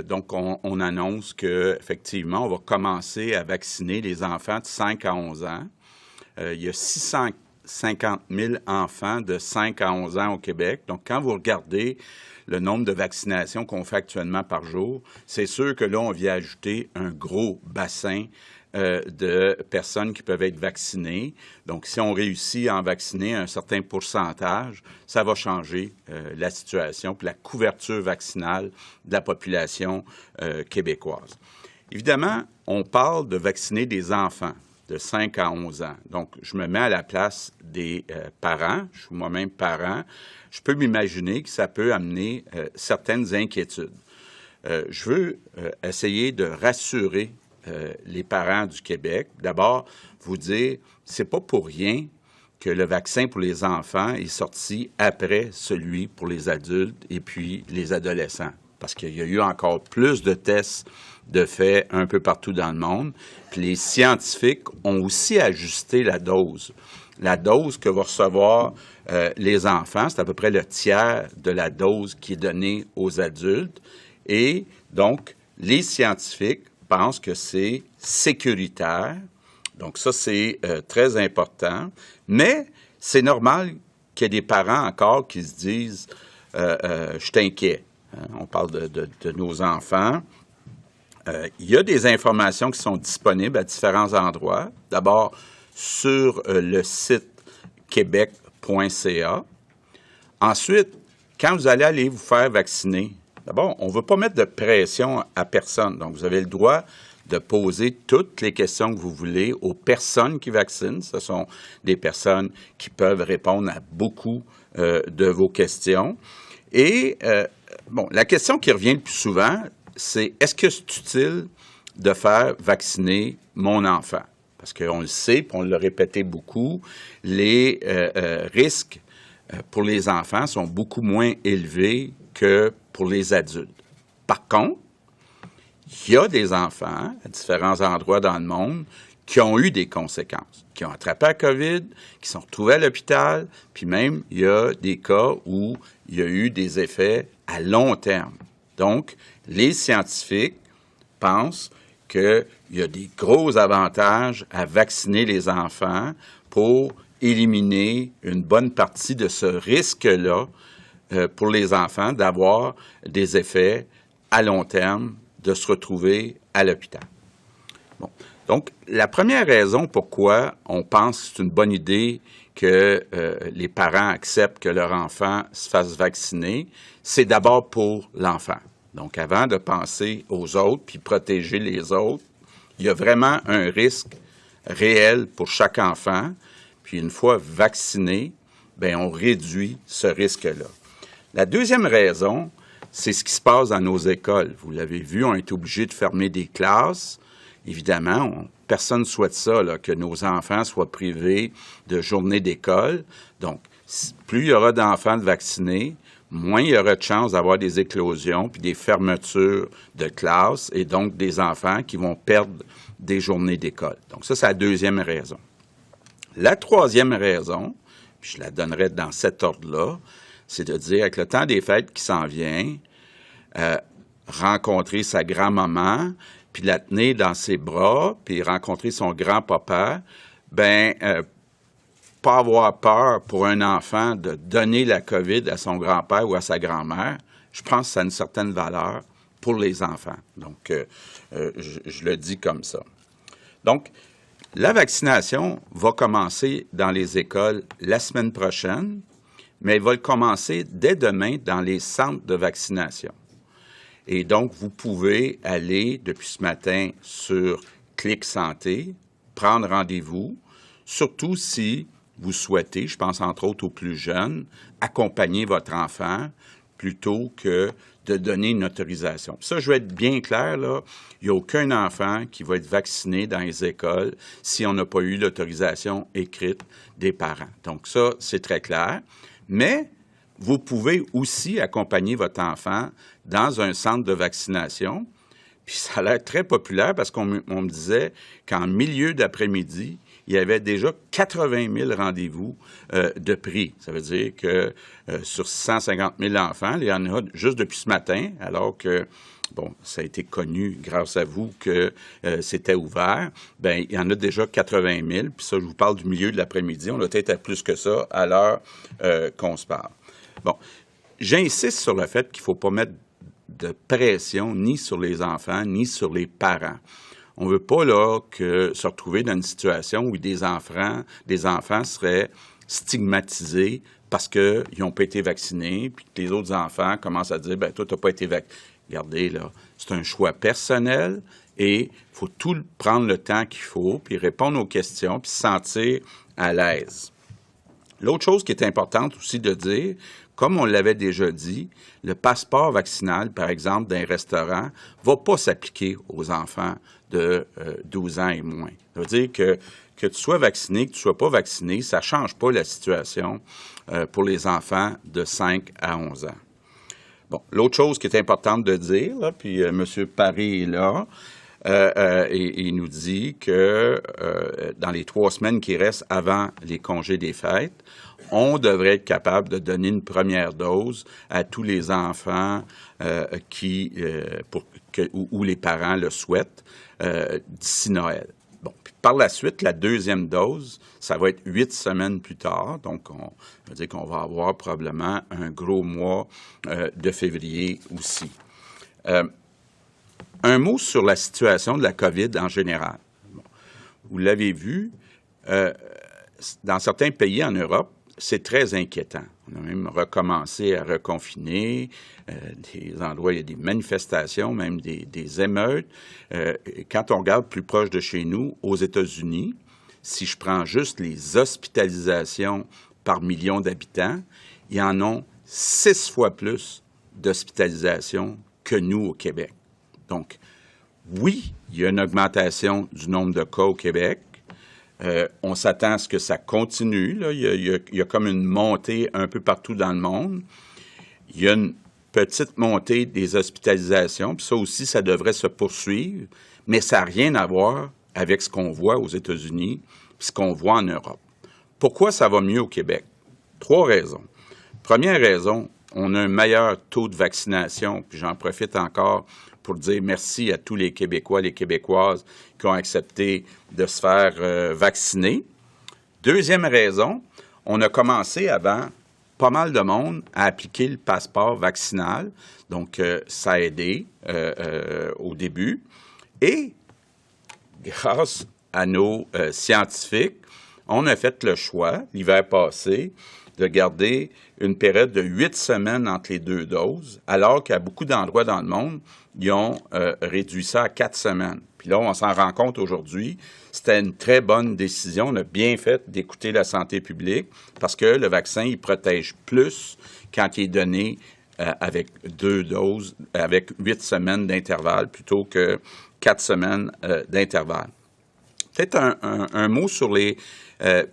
Donc, on annonce qu'effectivement, on va commencer à vacciner les enfants de 5 à 11 ans. Il y a 650 000 enfants de 5 à 11 ans au Québec. Donc, quand vous regardez le nombre de vaccinations qu'on fait actuellement par jour, c'est sûr que là, on vient ajouter un gros bassin de personnes qui peuvent être vaccinées. Donc, si on réussit à en vacciner un certain pourcentage, ça va changer la situation puis la couverture vaccinale de la population québécoise. Évidemment, on parle de vacciner des enfants de 5 à 11 ans. Donc, je me mets à la place des parents. Je suis moi-même parent. Je peux m'imaginer que ça peut amener certaines inquiétudes. Je veux essayer de rassurer les parents du Québec. D'abord, vous dire, c'est pas pour rien que le vaccin pour les enfants est sorti après celui pour les adultes et puis les adolescents. Parce qu'il y a eu encore plus de tests de fait un peu partout dans le monde. Puis les scientifiques ont aussi ajusté la dose. La dose que vont recevoir les enfants, c'est à peu près le tiers de la dose qui est donnée aux adultes. Et donc, les scientifiques pensent que c'est sécuritaire. Donc ça, c'est très important. Mais c'est normal qu'il y ait des parents encore qui se disent « je suis inquiet ». On parle de nos enfants. Il y a des informations qui sont disponibles à différents endroits. D'abord, sur le site québec.ca. Ensuite, quand vous allez vous faire vacciner, d'abord, on ne veut pas mettre de pression à personne. Donc, vous avez le droit de poser toutes les questions que vous voulez aux personnes qui vaccinent. Ce sont des personnes qui peuvent répondre à beaucoup de vos questions. Et, la question qui revient le plus souvent, c'est est-ce que c'est utile de faire vacciner mon enfant? Parce qu'on le sait, puis on l'a répété beaucoup, les risques pour les enfants sont beaucoup moins élevés que pour les adultes. Par contre, il y a des enfants à différents endroits dans le monde qui ont eu des conséquences, qui ont attrapé la COVID, qui sont retrouvés à l'hôpital, puis même il y a des cas où il y a eu des effets à long terme. Donc, les scientifiques pensent qu'il y a des gros avantages à vacciner les enfants pour éliminer une bonne partie de ce risque-là pour les enfants d'avoir des effets à long terme, de se retrouver à l'hôpital. Bon. Donc, la première raison pourquoi on pense que c'est une bonne idée que les parents acceptent que leur enfant se fasse vacciner, c'est d'abord pour l'enfant. Donc, avant de penser aux autres puis protéger les autres, il y a vraiment un risque réel pour chaque enfant. Puis, une fois vacciné, bien, on réduit ce risque-là. La deuxième raison, c'est ce qui se passe dans nos écoles. Vous l'avez vu, on est obligé de fermer des classes. Évidemment, personne ne souhaite ça, là, que nos enfants soient privés de journées d'école. Donc, plus il y aura d'enfants de vaccinés, moins il y aura de chances d'avoir des éclosions puis des fermetures de classes et donc des enfants qui vont perdre des journées d'école. Donc, ça, c'est la deuxième raison. La troisième raison, puis je la donnerai dans cet ordre-là, c'est de dire, avec le temps des fêtes qui s'en vient, rencontrer sa grand-maman, puis la tenir dans ses bras, puis rencontrer son grand-papa, pas avoir peur pour un enfant de donner la COVID à son grand-père ou à sa grand-mère, je pense que ça a une certaine valeur pour les enfants. Donc, je le dis comme ça. Donc, la vaccination va commencer dans les écoles la semaine prochaine, mais elle va commencer dès demain dans les centres de vaccination. Et donc, vous pouvez aller depuis ce matin sur Clic Santé, prendre rendez-vous, surtout si vous souhaitez, je pense entre autres aux plus jeunes, accompagner votre enfant plutôt que de donner une autorisation. Ça, je vais être bien clair, là, il n'y a aucun enfant qui va être vacciné dans les écoles si on n'a pas eu l'autorisation écrite des parents. Donc ça, c'est très clair. Mais vous pouvez aussi accompagner votre enfant dans un centre de vaccination. Puis ça a l'air très populaire parce qu'on me disait qu'en milieu d'après-midi, il y avait déjà 80 000 rendez-vous de pris. Ça veut dire que sur 150 000 enfants, il y en a juste depuis ce matin, alors que bon, ça a été connu grâce à vous que c'était ouvert, bien, il y en a déjà 80 000, puis ça, je vous parle du milieu de l'après-midi, on doit être à plus que ça à l'heure qu'on se parle. Bon, j'insiste sur le fait qu'il ne faut pas mettre de pression ni sur les enfants, ni sur les parents. On ne veut pas là se retrouver dans une situation où des enfants seraient stigmatisés parce qu'ils n'ont pas été vaccinés, puis que les autres enfants commencent à dire, bien, toi, tu n'as pas été vacciné. Regardez, là, c'est un choix personnel et il faut tout prendre le temps qu'il faut, puis répondre aux questions, puis se sentir à l'aise. L'autre chose qui est importante aussi de dire, comme on l'avait déjà dit, le passeport vaccinal, par exemple, d'un restaurant, ne va pas s'appliquer aux enfants de 12 ans et moins. Ça veut dire que tu sois vacciné, que tu ne sois pas vacciné, ça ne change pas la situation pour les enfants de 5 à 11 ans. Bon, l'autre chose qui est importante de dire, là, puis M. Paré est là, et il nous dit que dans les 3 semaines qui restent avant les congés des fêtes, on devrait être capable de donner une première dose à tous les enfants où les parents le souhaitent d'ici Noël. Bon, puis par la suite, la deuxième dose, ça va être 8 semaines plus tard. Donc, on veut dire qu'on va avoir probablement un gros mois de février aussi. Un mot sur la situation de la COVID en général. Bon, vous l'avez vu, dans certains pays en Europe, c'est très inquiétant. On a même recommencé à reconfiner. Des endroits, il y a des manifestations, même des émeutes. Quand on regarde plus proche de chez nous, aux États-Unis, si je prends juste les hospitalisations par million d'habitants, il y en a 6 fois plus d'hospitalisations que nous au Québec. Donc, oui, il y a une augmentation du nombre de cas au Québec. On s'attend à ce que ça continue. Là. Il y a comme une montée un peu partout dans le monde. Il y a une petite montée des hospitalisations, puis ça aussi, ça devrait se poursuivre, mais ça n'a rien à voir avec ce qu'on voit aux États-Unis puis ce qu'on voit en Europe. Pourquoi ça va mieux au Québec? 3 raisons. Première raison, on a un meilleur taux de vaccination, puis j'en profite encore pour dire merci à tous les Québécois, les Québécoises qui ont accepté de se faire vacciner. Deuxième raison, on a commencé avant pas mal de monde à appliquer le passeport vaccinal. Donc, ça a aidé au début. Et grâce à nos scientifiques, on a fait le choix, l'hiver passé, de garder une période de 8 semaines entre les 2 doses, alors qu'à beaucoup d'endroits dans le monde, ils ont réduit ça à 4 semaines. Puis là, on s'en rend compte aujourd'hui, c'était une très bonne décision. On a bien fait d'écouter la santé publique parce que le vaccin, il protège plus quand il est donné avec 2 doses, avec 8 semaines d'intervalle plutôt que 4 semaines d'intervalle. Peut-être un mot sur les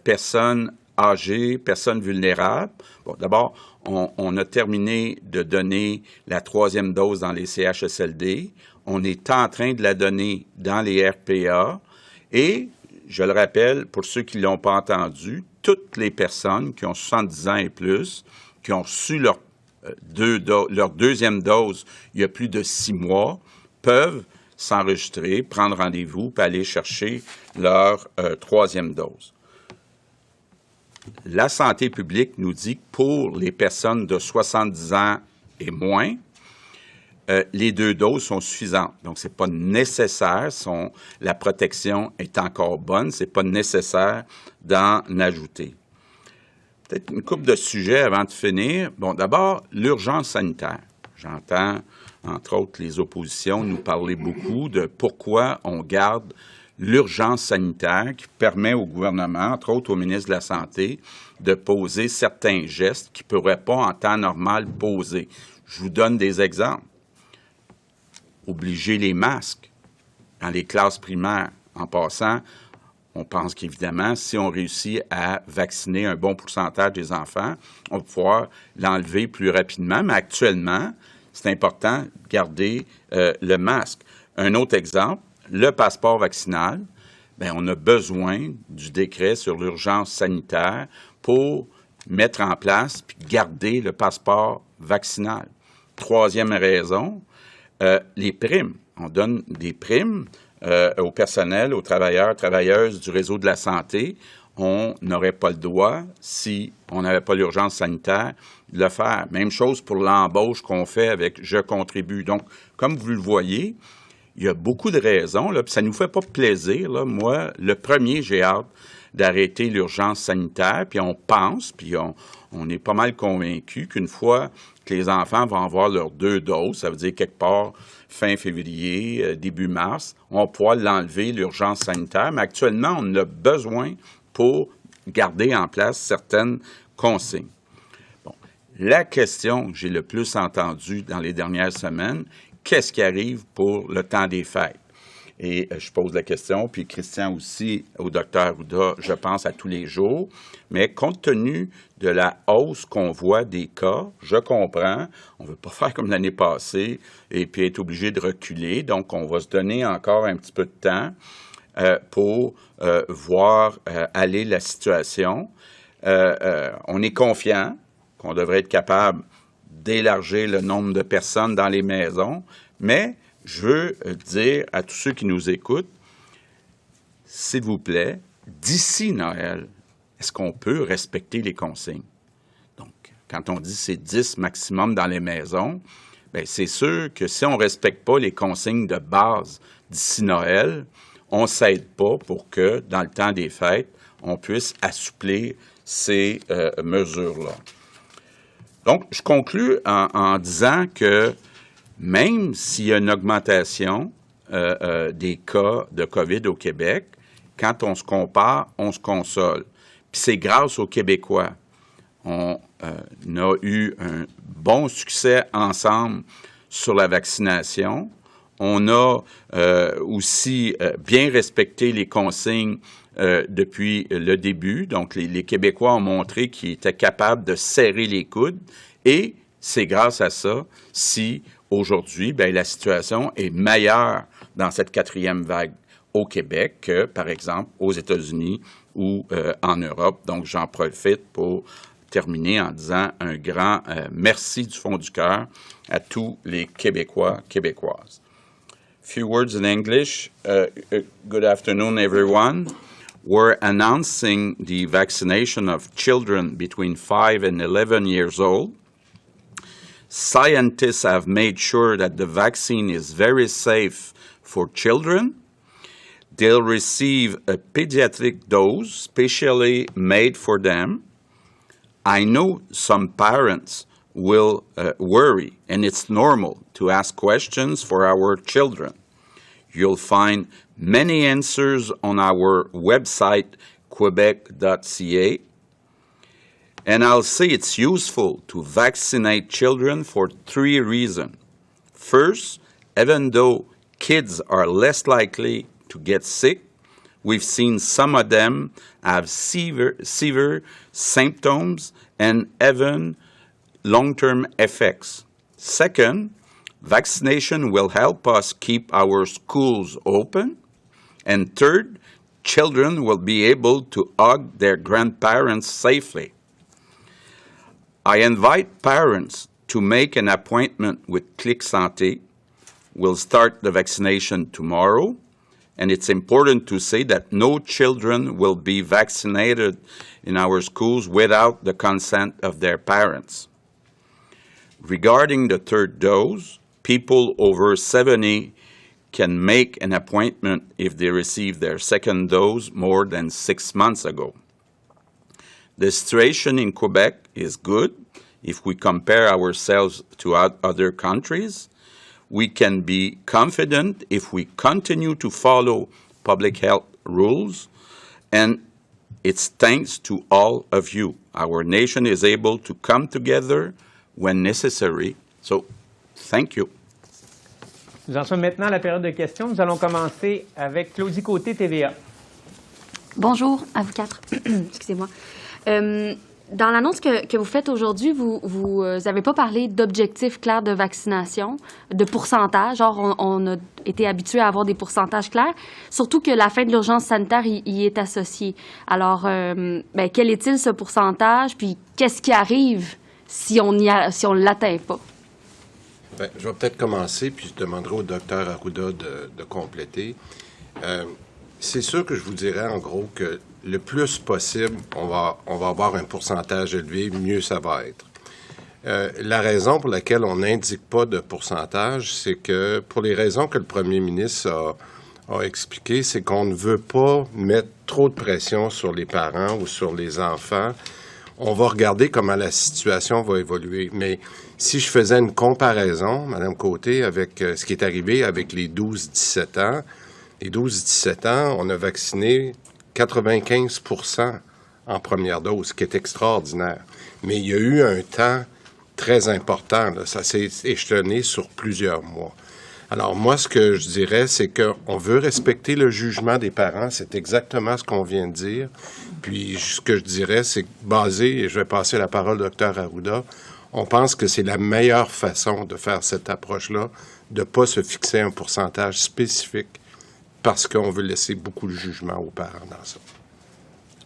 personnes âgées, personnes vulnérables. Bon, d'abord, on a terminé de donner la 3e dose dans les CHSLD. On est en train de la donner dans les RPA. Et, je le rappelle, pour ceux qui ne l'ont pas entendu, toutes les personnes qui ont 70 ans et plus, qui ont reçu leur 2e dose il y a plus de 6 mois, peuvent s'enregistrer, prendre rendez-vous, puis aller chercher leur 3e dose. La santé publique nous dit que pour les personnes de 70 ans et moins, les 2 doses sont suffisantes. Donc, ce n'est pas nécessaire. La protection est encore bonne. Ce n'est pas nécessaire d'en ajouter. Peut-être une couple de sujets avant de finir. Bon, d'abord, l'urgence sanitaire. J'entends, entre autres, les oppositions nous parler beaucoup de pourquoi on garde l'urgence sanitaire qui permet au gouvernement, entre autres au ministre de la Santé, de poser certains gestes qu'il ne pourrait pas en temps normal poser. Je vous donne des exemples. Obliger les masques dans les classes primaires. En passant, on pense qu'évidemment, si on réussit à vacciner un bon pourcentage des enfants, on va pouvoir l'enlever plus rapidement. Mais actuellement, c'est important de garder le masque. Un autre exemple, le passeport vaccinal, bien, on a besoin du décret sur l'urgence sanitaire pour mettre en place puis garder le passeport vaccinal. 3e raison, les primes. On donne des primes au personnel, aux travailleurs, travailleuses du réseau de la santé. On n'aurait pas le droit, si on n'avait pas l'urgence sanitaire, de le faire. Même chose pour l'embauche qu'on fait avec « Je contribue ». Donc, comme vous le voyez, il y a beaucoup de raisons, là, puis ça ne nous fait pas plaisir. Là. Moi, le premier, j'ai hâte d'arrêter l'urgence sanitaire, puis on pense, puis on est pas mal convaincu qu'une fois que les enfants vont avoir leurs 2 doses, ça veut dire quelque part fin février, début mars, on va pouvoir l'enlever, l'urgence sanitaire, mais actuellement, on a besoin pour garder en place certaines consignes. Bon. La question que j'ai le plus entendue dans les dernières semaines, qu'est-ce qui arrive pour le temps des fêtes? Et je pose la question, puis Christian aussi, au docteur Houda, je pense à tous les jours. Mais compte tenu de la hausse qu'on voit des cas, je comprends, on ne veut pas faire comme l'année passée et puis être obligé de reculer. Donc, on va se donner encore un petit peu de temps pour voir aller la situation. On est confiant qu'on devrait être capable d'élargir le nombre de personnes dans les maisons, mais je veux dire à tous ceux qui nous écoutent, s'il vous plaît, d'ici Noël, est-ce qu'on peut respecter les consignes? Donc, quand on dit c'est 10 maximum dans les maisons, bien, c'est sûr que si on ne respecte pas les consignes de base d'ici Noël, on ne s'aide pas pour que, dans le temps des fêtes, on puisse assouplir ces mesures-là. Donc, je conclus en disant que même s'il y a une augmentation des cas de COVID au Québec, quand on se compare, on se console. Puis c'est grâce aux Québécois. On a eu un bon succès ensemble sur la vaccination. On a aussi bien respecté les consignes depuis le début. Donc, les Québécois ont montré qu'ils étaient capables de serrer les coudes. Et c'est grâce à ça si aujourd'hui, bien, la situation est meilleure dans cette 4e vague au Québec que, par exemple, aux États-Unis ou en Europe. Donc, j'en profite pour terminer en disant un grand merci du fond du cœur à tous les Québécois, Québécoises. Few words in English. Good afternoon, everyone. We're announcing the vaccination of children between 5 and 11 years old. Scientists have made sure that the vaccine is very safe for children. They'll receive a pediatric dose specially made for them. I know some parents will worry, and it's normal to ask questions for our children. You'll find many answers on our website, quebec.ca. And I'll say it's useful to vaccinate children for 3 reasons. First, even though kids are less likely to get sick, we've seen some of them have severe symptoms and even long-term effects. Second, vaccination will help us keep our schools open. And third, children will be able to hug their grandparents safely. I invite parents to make an appointment with Clic Santé. We'll start the vaccination tomorrow, and it's important to say that no children will be vaccinated in our schools without the consent of their parents. Regarding the 3rd dose, people over 70 can make an appointment if they receive their 2nd dose more than 6 months ago. The situation in Quebec is good. If we compare ourselves to other countries, we can be confident if we continue to follow public health rules, and it's thanks to all of you. Our nation is able to come together when necessary. So, thank you. Nous en sommes maintenant à la période de questions. Nous allons commencer avec Claudie Côté, TVA. Bonjour à vous 4. Excusez-moi. Dans l'annonce que vous faites aujourd'hui, vous avez pas parlé d'objectifs clairs de vaccination, de pourcentage. Or, on a été habitué à avoir des pourcentages clairs, surtout que la fin de l'urgence sanitaire y est associée. Alors, quel est-il ce pourcentage? Puis, qu'est-ce qui arrive si on l'atteint pas? Bien, je vais peut-être commencer, puis je demanderai au docteur Arruda de compléter. C'est sûr que je vous dirais, en gros, que le plus possible, on va avoir un pourcentage élevé, mieux ça va être. La raison pour laquelle on n'indique pas de pourcentage, c'est que, pour les raisons que le premier ministre a expliquées, c'est qu'on ne veut pas mettre trop de pression sur les parents ou sur les enfants. On va regarder comment la situation va évoluer. Mais si je faisais une comparaison, Mme Côté, avec ce qui est arrivé avec les 12-17 ans, les 12-17 ans, on a vacciné 95 % en première dose, ce qui est extraordinaire. Mais il y a eu un temps très important, là. Ça s'est échelonné sur plusieurs mois. Alors moi, ce que je dirais, c'est qu'on veut respecter le jugement des parents. C'est exactement ce qu'on vient de dire. Puis ce que je dirais, c'est que basé, et je vais passer la parole au Dr Arruda, on pense que c'est la meilleure façon de faire cette approche-là, de ne pas se fixer un pourcentage spécifique parce qu'on veut laisser beaucoup de jugement aux parents dans ça.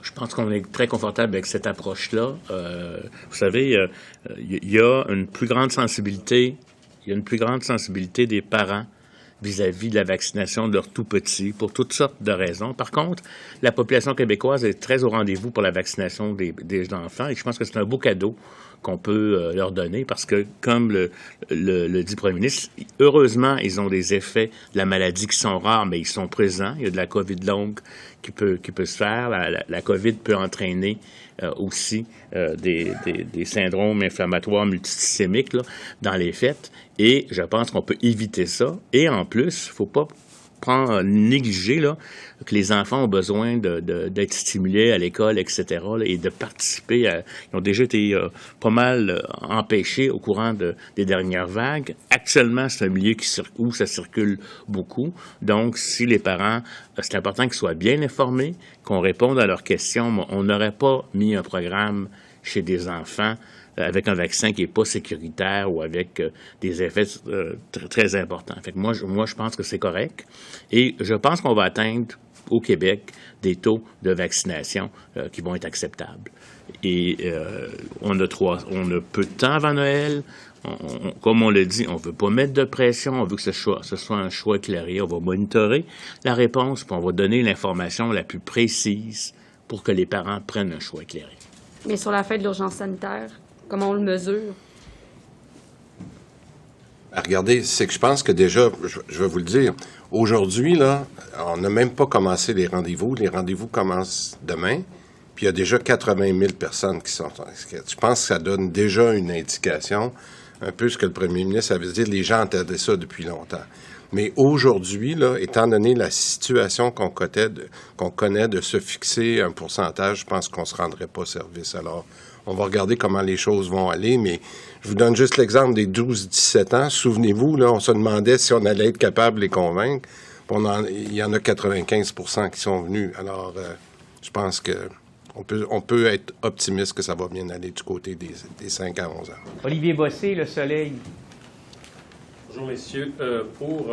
Je pense qu'on est très confortable avec cette approche-là. Vous savez, il y a une plus grande sensibilité. Il y a une plus grande sensibilité des parents vis-à-vis de la vaccination de leurs tout-petits pour toutes sortes de raisons. Par contre, la population québécoise est très au rendez-vous pour la vaccination des enfants et je pense que c'est un beau cadeau qu'on peut leur donner parce que, comme le dit le premier ministre, heureusement, ils ont des effets de la maladie qui sont rares, mais ils sont présents. Il y a de la COVID longue qui peut se faire. La COVID peut entraîner aussi des syndromes inflammatoires multisystémiques là, dans les faits. Et je pense qu'on peut éviter ça. Et en plus, il ne faut pas négliger là, que les enfants ont besoin d'être stimulés à l'école, etc., là, et de participer. Ils ont déjà été pas mal empêchés au courant des dernières vagues. Actuellement, c'est un milieu où ça circule beaucoup. Donc, si les parents, c'est important qu'ils soient bien informés, qu'on réponde à leurs questions. On n'aurait pas mis un programme chez des enfants avec un vaccin qui n'est pas sécuritaire ou avec des effets très importants. Fait que moi, je pense que c'est correct. Et je pense qu'on va atteindre au Québec des taux de vaccination qui vont être acceptables. Et on a peu de temps avant Noël. Comme on l'a dit, on ne veut pas mettre de pression, on veut que ce soit un choix éclairé. On va monitorer la réponse, puis on va donner l'information la plus précise pour que les parents prennent un choix éclairé. Mais sur la fin de l'urgence sanitaire, comment on le mesure? Regardez, c'est que je pense que déjà, je vais vous le dire, aujourd'hui, là, on n'a même pas commencé les rendez-vous. Les rendez-vous commencent demain, puis il y a déjà 80 000 personnes qui sont inscrites. Je pense que ça donne déjà une indication, un peu ce que le premier ministre avait dit, les gens attendaient ça depuis longtemps. Mais aujourd'hui, là, étant donné la situation qu'on connaît de se fixer un pourcentage, je pense qu'on ne se rendrait pas service. Alors, on va regarder comment les choses vont aller, mais je vous donne juste l'exemple des 12-17 ans. Souvenez-vous, là, on se demandait si on allait être capable de les convaincre. Il y en a 95 % qui sont venus. Alors, je pense que on peut être optimiste que ça va bien aller du côté des 5 à 11 ans. Olivier Bossé, Le Soleil. Bonjour, messieurs. Pour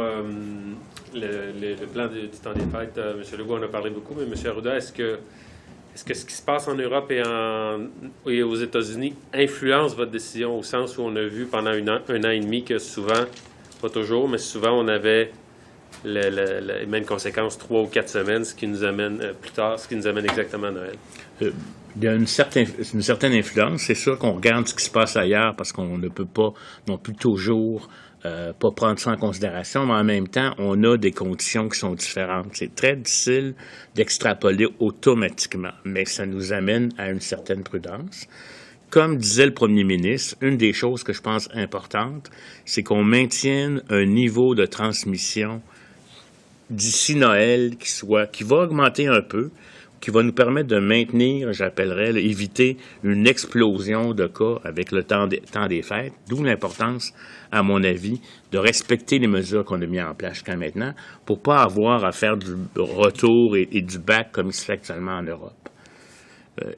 le plan du temps des fêtes, M. Legault en a parlé beaucoup, mais M. Arruda, est-ce que ce qui se passe en Europe et aux États-Unis influence votre décision au sens où on a vu pendant un an et demi que souvent, pas toujours, mais souvent on avait les mêmes conséquences 3 ou 4 semaines, ce qui nous amène plus tard, ce qui nous amène exactement à Noël? Il y a une certaine influence. C'est sûr qu'on regarde ce qui se passe ailleurs parce qu'on ne peut pas non plus toujours pas prendre ça en considération, mais en même temps, on a des conditions qui sont différentes. C'est très difficile d'extrapoler automatiquement, mais ça nous amène à une certaine prudence. Comme disait le premier ministre, une des choses que je pense importantes, c'est qu'on maintienne un niveau de transmission d'ici Noël qui va augmenter un peu, qui va nous permettre de maintenir, j'appellerais, éviter une explosion de cas avec le temps des fêtes, d'où l'importance, à mon avis, de respecter les mesures qu'on a mises en place jusqu'à maintenant pour pas avoir à faire du retour et du back comme il se fait actuellement en Europe.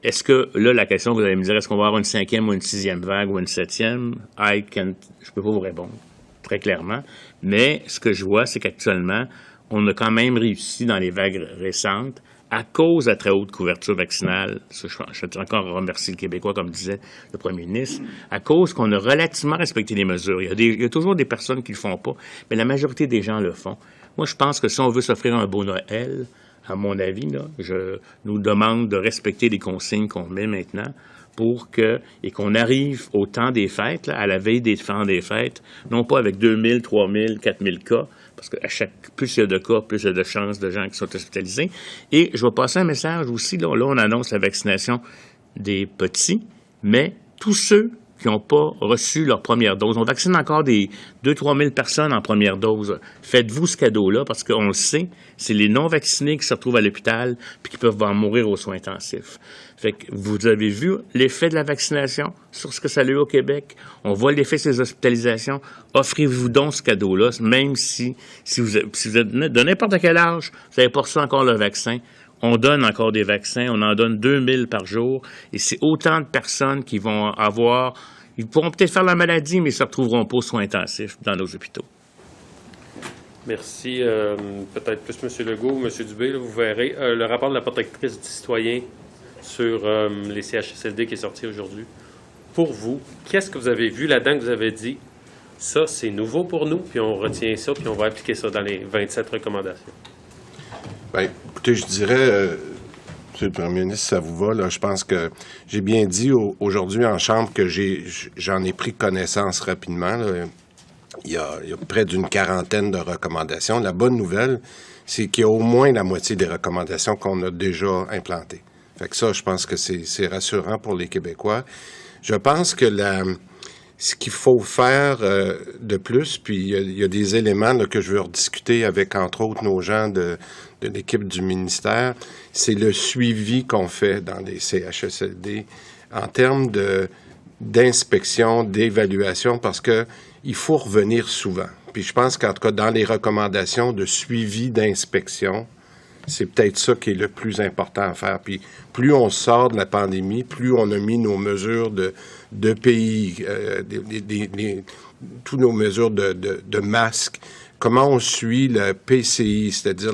Est-ce que, là, la question, vous allez me dire, est-ce qu'on va avoir une 5e ou une 6e vague ou une 7e? Je peux pas vous répondre très clairement, mais ce que je vois, c'est qu'actuellement, on a quand même réussi dans les vagues récentes à cause de la très haute couverture vaccinale, je tiens encore à remercier le Québécois, comme disait le premier ministre, à cause qu'on a relativement respecté les mesures. Il y a toujours des personnes qui le font pas, mais la majorité des gens le font. Moi, je pense que si on veut s'offrir un beau Noël, à mon avis, là, je nous demande de respecter les consignes qu'on met maintenant et qu'on arrive au temps des fêtes, là, à la veille des temps des fêtes, non pas avec 2000, 3000, 4000 cas, parce que plus il y a de cas, plus il y a de chances de gens qui sont hospitalisés. Et je vais passer un message aussi, là on annonce la vaccination des petits, mais tous ceux qui n'ont pas reçu leur première dose. On vaccine encore des 2-3 000 personnes en première dose. Faites-vous ce cadeau-là, parce qu'on le sait, c'est les non-vaccinés qui se retrouvent à l'hôpital puis qui peuvent en mourir aux soins intensifs. Fait que vous avez vu l'effet de la vaccination sur ce que ça a eu au Québec. On voit l'effet de ces hospitalisations. Offrez-vous donc ce cadeau-là, même si vous êtes de n'importe quel âge, vous n'avez pas reçu encore le vaccin. On donne encore des vaccins, on en donne 2000 par jour, et c'est autant de personnes qui vont ils pourront peut-être faire la maladie, mais ils ne se retrouveront pas aux soins intensifs dans nos hôpitaux. Merci. Peut-être plus M. Legault, M. Dubé, là, vous verrez. Le rapport de la protectrice du citoyen sur les CHSLD qui est sorti aujourd'hui. Pour vous, qu'est-ce que vous avez vu là-dedans que vous avez dit? Ça, c'est nouveau pour nous, puis on retient ça, puis on va appliquer ça dans les 27 recommandations. Bien, écoutez, je dirais, Monsieur le Premier ministre, ça vous va, là, je pense que j'ai bien dit aujourd'hui en Chambre que j'en ai pris connaissance rapidement, là. Il y a près d'une quarantaine de recommandations. La bonne nouvelle, c'est qu'il y a au moins la moitié des recommandations qu'on a déjà implantées. Fait que ça, je pense que c'est rassurant pour les Québécois. Je pense que ce qu'il faut faire de plus, puis il y a des éléments là, que je veux rediscuter avec, entre autres, nos gens de l'équipe du ministère, c'est le suivi qu'on fait dans les CHSLD en termes d'inspection, d'évaluation, parce que il faut revenir souvent. Puis je pense qu'en tout cas, dans les recommandations de suivi d'inspection, c'est peut-être ça qui est le plus important à faire. Puis plus on sort de la pandémie, plus on a mis nos mesures de pays, toutes nos mesures de masques, comment on suit le PCI, c'est-à-dire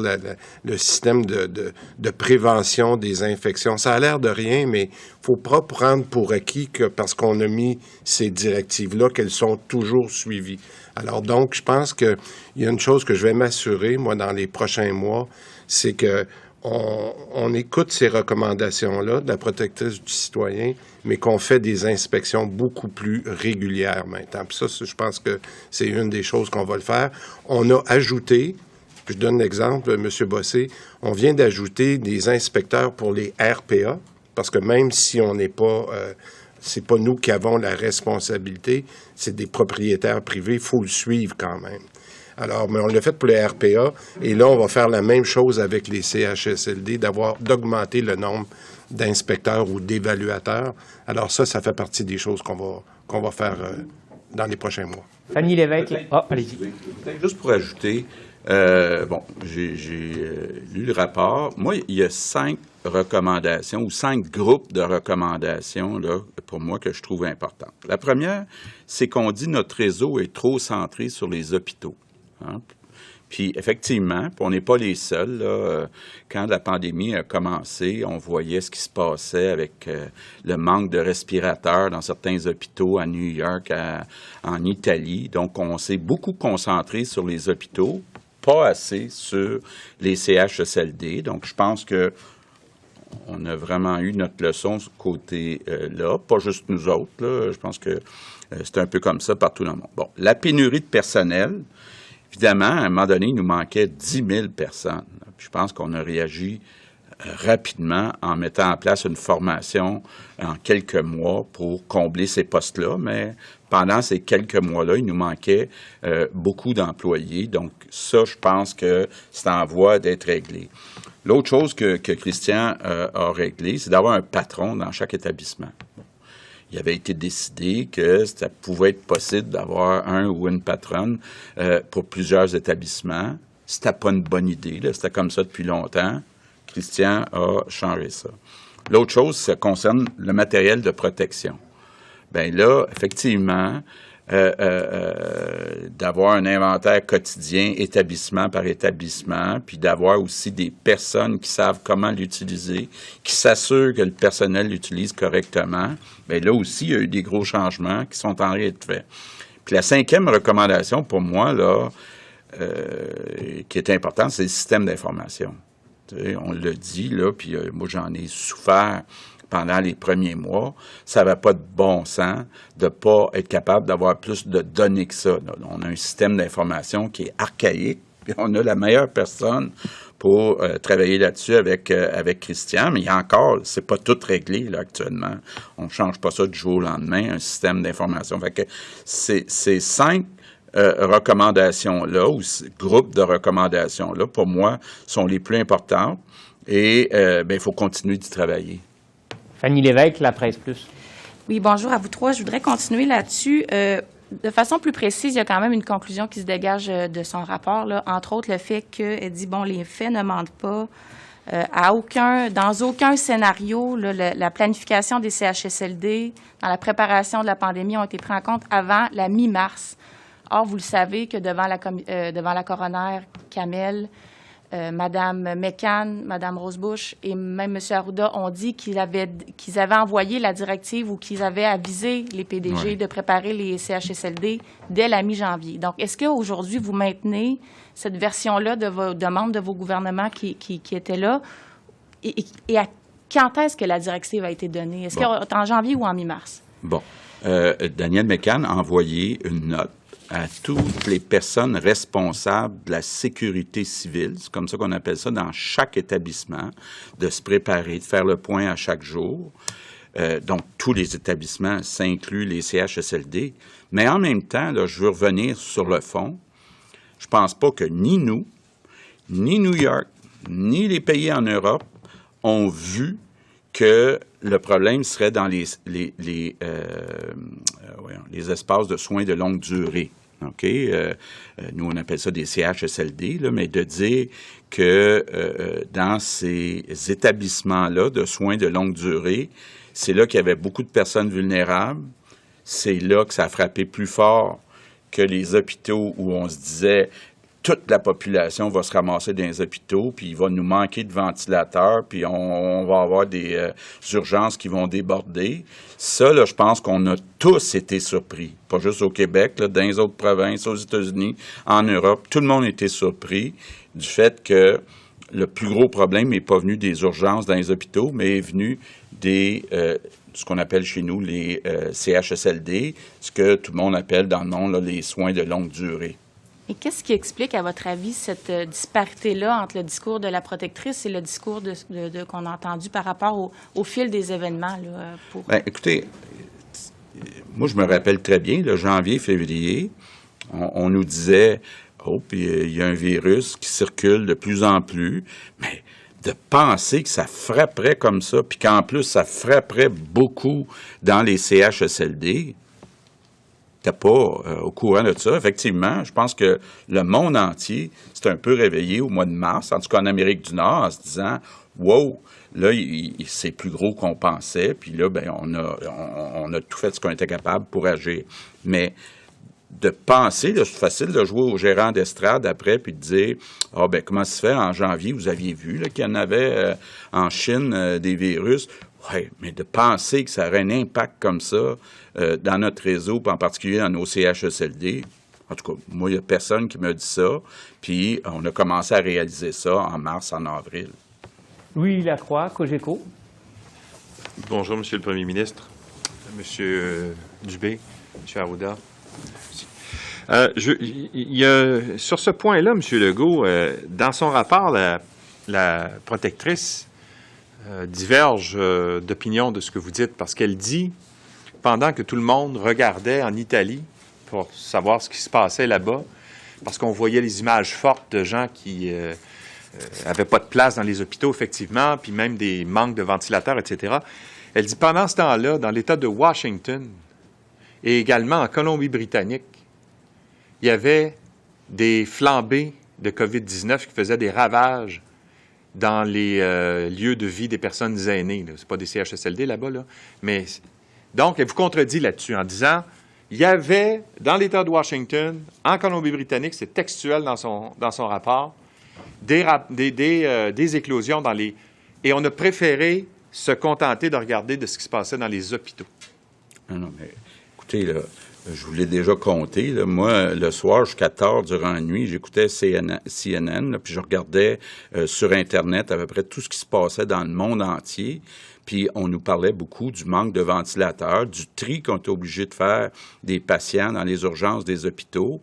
le système de prévention des infections. Ça a l'air de rien, mais faut pas prendre pour acquis que parce qu'on a mis ces directives-là, qu'elles sont toujours suivies. Alors donc, je pense qu'il y a une chose que je vais m'assurer, moi, dans les prochains mois, c'est que on écoute ces recommandations-là de la protectrice du citoyen, mais qu'on fait des inspections beaucoup plus régulières maintenant. Puis ça, je pense que c'est une des choses qu'on va le faire. On a ajouté, puis je donne l'exemple, M. Bossé, on vient d'ajouter des inspecteurs pour les RPA, parce que même si on n'est pas... c'est pas nous qui avons la responsabilité, c'est des propriétaires privés, il faut le suivre quand même. Alors, mais on l'a fait pour les RPA, et là, on va faire la même chose avec les CHSLD, d'augmenter le nombre d'inspecteurs ou d'évaluateurs. Alors ça fait partie des choses qu'on va faire dans les prochains mois. Fanny Lévesque, allez-y. Juste pour ajouter, j'ai lu le rapport. Moi, il y a 5 recommandations ou 5 groupes de recommandations, là, pour moi, que je trouve importantes. La première, c'est qu'on dit que notre réseau est trop centré sur les hôpitaux. Hein? Puis, effectivement, on n'est pas les seuls. Là, quand la pandémie a commencé, on voyait ce qui se passait avec le manque de respirateurs dans certains hôpitaux à New York, en Italie. Donc, on s'est beaucoup concentré sur les hôpitaux, pas assez sur les CHSLD. Donc, je pense que on a vraiment eu notre leçon ce côté-là, pas juste nous autres. Là. Je pense que c'est un peu comme ça partout dans le monde. Bon, la pénurie de personnel. Évidemment, à un moment donné, il nous manquait 10 000 personnes. Puis je pense qu'on a réagi rapidement en mettant en place une formation en quelques mois pour combler ces postes-là. Mais pendant ces quelques mois-là, il nous manquait beaucoup d'employés. Donc ça, je pense que c'est en voie d'être réglé. L'autre chose que Christian a réglé, c'est d'avoir un patron dans chaque établissement. Il avait été décidé que ça pouvait être possible d'avoir un ou une patronne pour plusieurs établissements. C'était pas une bonne idée, là. C'était comme ça depuis longtemps. Christian a changé ça. L'autre chose, ça concerne le matériel de protection. Bien là, effectivement, d'avoir un inventaire quotidien, établissement par établissement, puis d'avoir aussi des personnes qui savent comment l'utiliser, qui s'assurent que le personnel l'utilise correctement. Bien, là aussi, il y a eu des gros changements qui sont en train d'être faits. Puis la 5e recommandation, pour moi, là, qui est importante, c'est le système d'information. Tu sais, on l'a dit, là, puis moi, j'en ai souffert pendant les premiers mois. Ça n'avait pas de bon sens de ne pas être capable d'avoir plus de données que ça. Là. On a un système d'information qui est archaïque, puis on a la meilleure personne pour travailler là-dessus avec Christian, mais il y a encore, c'est pas tout réglé là, actuellement. On ne change pas ça du jour au lendemain, un système d'information. Fait que ces 5 recommandations-là, ou groupes de recommandations-là, pour moi, sont les plus importantes et il faut continuer d'y travailler. Fanny Lévesque, La Presse Plus. Oui, bonjour à vous trois. Je voudrais continuer là-dessus. De façon plus précise, il y a quand même une conclusion qui se dégage de son rapport, là. Entre autres, le fait qu'elle dit, bon, les faits ne mentent pas. Dans aucun scénario, là, la planification des CHSLD, dans la préparation de la pandémie, ont été pris en compte avant la mi-mars. Or, vous le savez que devant la coroner Kamel, Mme McCann, Mme Rosebush et même M. Arruda ont dit qu'ils avaient envoyé la directive ou qu'ils avaient avisé les PDG de préparer les CHSLD dès la mi-janvier. Donc, est-ce qu'aujourd'hui, vous maintenez cette version-là de membres de vos gouvernements qui étaient là? Et quand est-ce que la directive a été donnée? Est-ce qu'elle est en janvier ou en mi-mars? Bon. Daniel McCann a envoyé une note à toutes les personnes responsables de la sécurité civile, c'est comme ça qu'on appelle ça, dans chaque établissement, de se préparer, de faire le point à chaque jour. Donc, tous les établissements, ça inclut les CHSLD. Mais en même temps, là, je veux revenir sur le fond. Je pense pas que ni nous, ni New York, ni les pays en Europe ont vu que le problème serait dans les espaces de soins de longue durée. OK? Nous, on appelle ça des CHSLD, là, mais de dire que dans ces établissements-là de soins de longue durée, c'est là qu'il y avait beaucoup de personnes vulnérables. C'est là que ça a frappé plus fort que les hôpitaux où on se disait toute la population va se ramasser dans les hôpitaux, puis il va nous manquer de ventilateurs, puis on va avoir des urgences qui vont déborder. Ça, là, je pense qu'on a tous été surpris. Pas juste au Québec, là, dans les autres provinces, aux États-Unis, en Europe. Tout le monde a été surpris du fait que le plus gros problème n'est pas venu des urgences dans les hôpitaux, mais est venu des ce qu'on appelle chez nous les CHSLD, ce que tout le monde appelle dans le monde là, les soins de longue durée. Et qu'est-ce qui explique, à votre avis, cette disparité-là entre le discours de la protectrice et le discours qu'on a entendu par rapport au fil des événements? Là, Bien, écoutez, moi, je me rappelle très bien, le janvier, février, on nous disait, puis il y a un virus qui circule de plus en plus, mais de penser que ça frapperait comme ça, puis qu'en plus, ça frapperait beaucoup dans les CHSLD, pas au courant de ça. Effectivement, je pense que le monde entier s'est un peu réveillé au mois de mars, en tout cas en Amérique du Nord, en se disant « Wow, là, c'est plus gros qu'on pensait, puis là, ben, on a tout fait ce qu'on était capable pour agir. » Mais de penser, là, c'est facile de jouer au gérant d'estrade après, puis de dire « Ah, ben comment ça se fait, en janvier, vous aviez vu là, qu'il y en avait en Chine des virus. » Oui, mais de penser que ça aurait un impact comme ça dans notre réseau, puis en particulier dans nos CHSLD, en tout cas, moi, il n'y a personne qui m'a dit ça. Puis on a commencé à réaliser ça en mars, en avril. Louis Lacroix, Cogeco. Bonjour, Monsieur le Premier ministre, Monsieur Dubé, Monsieur Arruda. Sur ce point-là, Monsieur Legault, dans son rapport, la protectrice diverge d'opinion de ce que vous dites, parce qu'elle dit, pendant que tout le monde regardait en Italie pour savoir ce qui se passait là-bas, parce qu'on voyait les images fortes de gens qui n'avaient pas de place dans les hôpitaux, effectivement, puis même des manques de ventilateurs, etc. Elle dit, pendant ce temps-là, dans l'État de Washington et également en Colombie-Britannique, il y avait des flambées de COVID-19 qui faisaient des ravages dans les lieux de vie des personnes aînées. Ce n'est pas des CHSLD là-bas, là. Mais donc, elle vous contredit là-dessus en disant Il y avait, dans l'État de Washington, en Colombie-Britannique, c'est textuel dans son rapport, des éclosions dans les... Et on a préféré se contenter de regarder de ce qui se passait dans les hôpitaux. Non, mais écoutez, là, je vous l'ai déjà compté. Là, moi, le soir, jusqu'à tard, durant la nuit, j'écoutais CNN, là, puis je regardais sur Internet à peu près tout ce qui se passait dans le monde entier. Puis on nous parlait beaucoup du manque de ventilateurs, du tri qu'on était obligé de faire des patients dans les urgences des hôpitaux.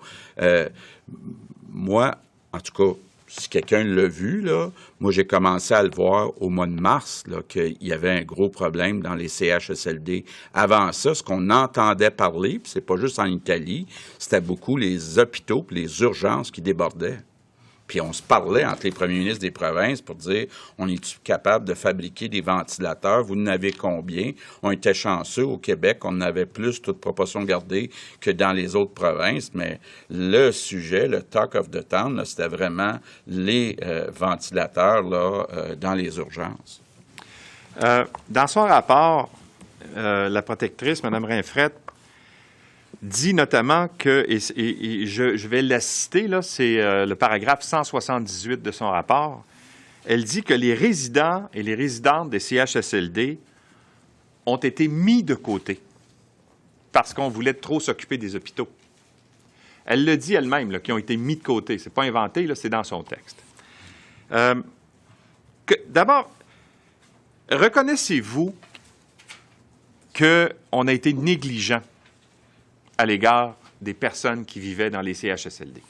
Moi, en tout cas, si quelqu'un l'a vu, là, moi, j'ai commencé à le voir au mois de mars, là, qu'il y avait un gros problème dans les CHSLD. Avant ça, ce qu'on entendait parler, puis c'est pas juste en Italie, c'était beaucoup les hôpitaux et les urgences qui débordaient. Puis on se parlait entre les premiers ministres des provinces pour dire, on est capable de fabriquer des ventilateurs? Vous en avez combien? On était chanceux au Québec, on en avait plus, toute proportion gardée, que dans les autres provinces. Mais le sujet, le talk of the town, là, c'était vraiment les ventilateurs là, dans les urgences. Dans son rapport, la protectrice, Mme Rinfret, dit notamment que, et je vais la citer, là, c'est le paragraphe 178 de son rapport, elle dit que les résidents et les résidentes des CHSLD ont été mis de côté parce qu'on voulait trop s'occuper des hôpitaux. Elle le dit elle-même, là, qu'ils ont été mis de côté. C'est pas inventé, là, c'est dans son texte. D'abord, reconnaissez-vous qu'on a été négligent à l'égard des personnes qui vivaient dans les CHSLD?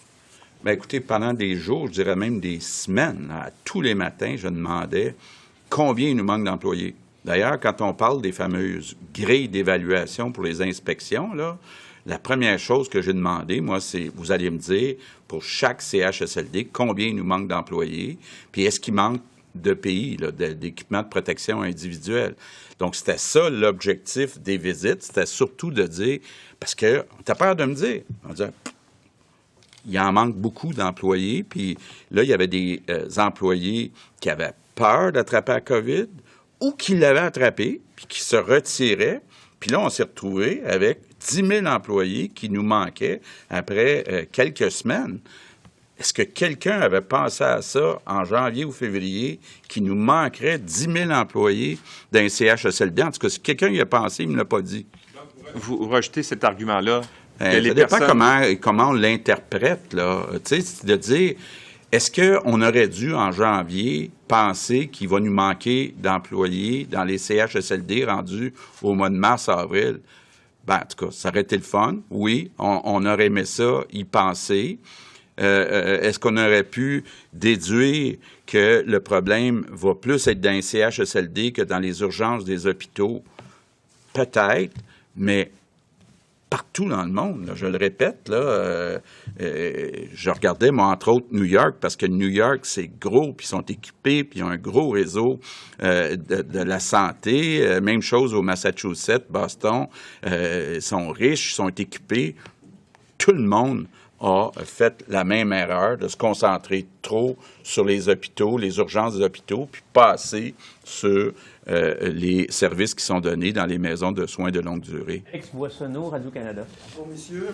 Bien, écoutez, pendant des jours, je dirais même des semaines, à tous les matins, je demandais combien il nous manque d'employés. D'ailleurs, quand on parle des fameuses grilles d'évaluation pour les inspections, là, la première chose que j'ai demandé, moi, c'est, vous allez me dire, pour chaque CHSLD, combien il nous manque d'employés, puis est-ce qu'il manque de pays, là, d'équipements de protection individuelle. Donc, c'était ça l'objectif des visites, c'était surtout de dire, parce que t'as peur de me dire, on disait, il en manque beaucoup d'employés, puis là, il y avait des employés qui avaient peur d'attraper la COVID ou qui l'avaient attrapé, puis qui se retiraient, puis là, on s'est retrouvés avec 10 000 employés qui nous manquaient après quelques semaines. Est-ce que quelqu'un avait pensé à ça en janvier ou février, qu'il nous manquerait 10 000 employés d'un CHSLD? En tout cas, si quelqu'un y a pensé, il ne me l'a pas dit. Vous rejetez cet argument-là? Ça dépend comment on l'interprète, là. Tu sais, c'est de dire, est-ce qu'on aurait dû, en janvier, penser qu'il va nous manquer d'employés dans les CHSLD rendus au mois de mars-avril? Ben, en tout cas, ça aurait été le fun. Oui, on aurait aimé ça, y penser. Est-ce qu'on aurait pu déduire que le problème va plus être dans les CHSLD que dans les urgences des hôpitaux? Peut-être, mais partout dans le monde, là, je le répète, là, je regardais, moi, entre autres, New York, parce que New York, c'est gros, puis ils sont équipés, puis ils ont un gros réseau de la santé. Même chose au Massachusetts, Boston, sont riches, sont équipés. Tout le monde a fait la même erreur de se concentrer trop sur les hôpitaux, les urgences des hôpitaux, puis pas assez sur les services qui sont donnés dans les maisons de soins de longue durée. Ex-Boissonneau, Radio-Canada. Bon, messieurs,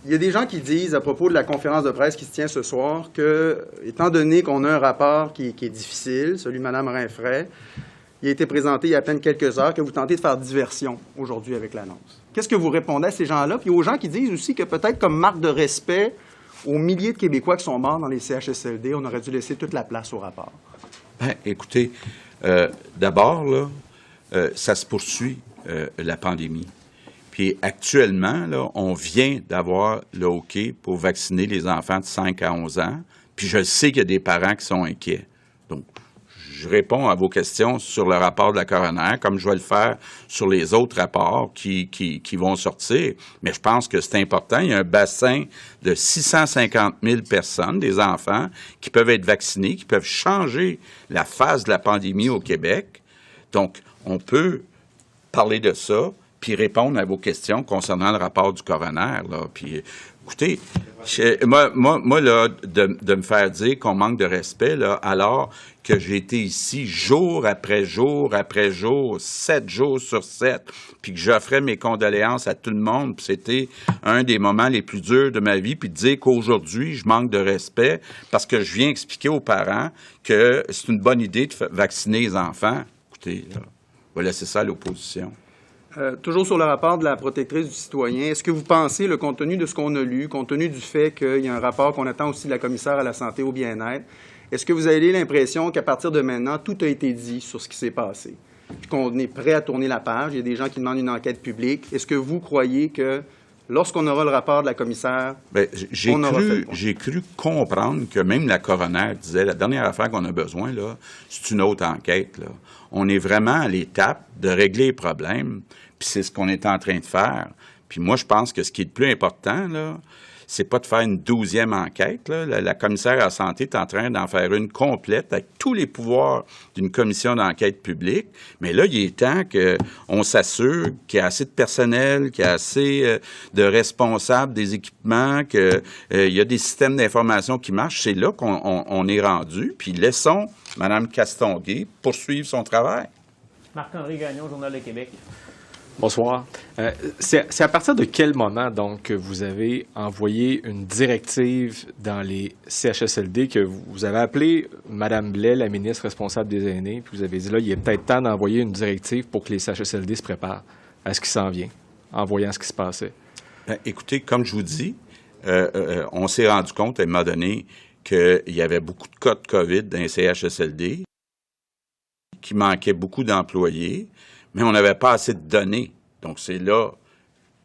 il y a des gens qui disent, à propos de la conférence de presse qui se tient ce soir, que, étant donné qu'on a un rapport qui est difficile, celui de Mme Rinfret, il a été présenté il y a à peine quelques heures, que vous tentez de faire diversion aujourd'hui avec l'annonce. Qu'est-ce que vous répondez à ces gens-là? Puis aux gens qui disent aussi que peut-être comme marque de respect aux milliers de Québécois qui sont morts dans les CHSLD, on aurait dû laisser toute la place au rapport. Bien, écoutez, d'abord, là, ça se poursuit, la pandémie. Puis actuellement, là, on vient d'avoir le OK pour vacciner les enfants de 5 à 11 ans. Puis je sais qu'il y a des parents qui sont inquiets. Donc, je réponds à vos questions sur le rapport de la coroner, comme je vais le faire sur les autres rapports qui vont sortir. Mais je pense que c'est important. Il y a un bassin de 650 000 personnes, des enfants, qui peuvent être vaccinés, qui peuvent changer la phase de la pandémie au Québec. Donc, on peut parler de ça, puis répondre à vos questions concernant le rapport du coroner, là. Puis, Écoutez, moi là, de me faire dire qu'on manque de respect, là, alors que j'ai été ici jour après jour après jour, 7 jours sur 7, puis que j'offrais mes condoléances à tout le monde, puis c'était un des moments les plus durs de ma vie, puis de dire qu'aujourd'hui, je manque de respect parce que je viens expliquer aux parents que c'est une bonne idée de vacciner les enfants. Écoutez, là, on va laisser ça à l'opposition. Toujours sur le rapport de la protectrice du citoyen, est-ce que vous pensez, compte tenu de ce qu'on a lu, compte tenu du fait qu'il y a un rapport qu'on attend aussi de la commissaire à la santé et au bien-être, est-ce que vous avez l'impression qu'à partir de maintenant, tout a été dit sur ce qui s'est passé, puis qu'on est prêt à tourner la page? Il y a des gens qui demandent une enquête publique. Est-ce que vous croyez que lorsqu'on aura le rapport de la commissaire, on aura fait le point? J'ai cru comprendre que même la coroner disait, la dernière affaire qu'on a besoin, là, c'est une autre enquête, là. On est vraiment à l'étape de régler les problèmes, puis c'est ce qu'on est en train de faire. Puis moi, je pense que ce qui est le plus important, là, c'est pas de faire une 12e enquête, là. La commissaire à la santé est en train d'en faire une complète avec tous les pouvoirs d'une commission d'enquête publique. Mais là, il est temps qu'on s'assure qu'il y a assez de personnel, qu'il y a assez de responsables des équipements, qu'il y a des systèmes d'information qui marchent. C'est là qu'on est rendu. Puis laissons Mme Castonguay poursuivre son travail. Marc-André Gagnon, Journal de Québec. Bonsoir. C'est à partir de quel moment, donc, que vous avez envoyé une directive dans les CHSLD que vous avez appelé Mme Blais, la ministre responsable des aînés, puis vous avez dit, là, il est peut-être temps d'envoyer une directive pour que les CHSLD se préparent à ce qui s'en vient, en voyant ce qui se passait? Bien, écoutez, comme je vous dis, on s'est rendu compte à un moment donné qu'il y avait beaucoup de cas de COVID dans les CHSLD, qu'il manquait beaucoup d'employés, mais on n'avait pas assez de données. Donc, c'est là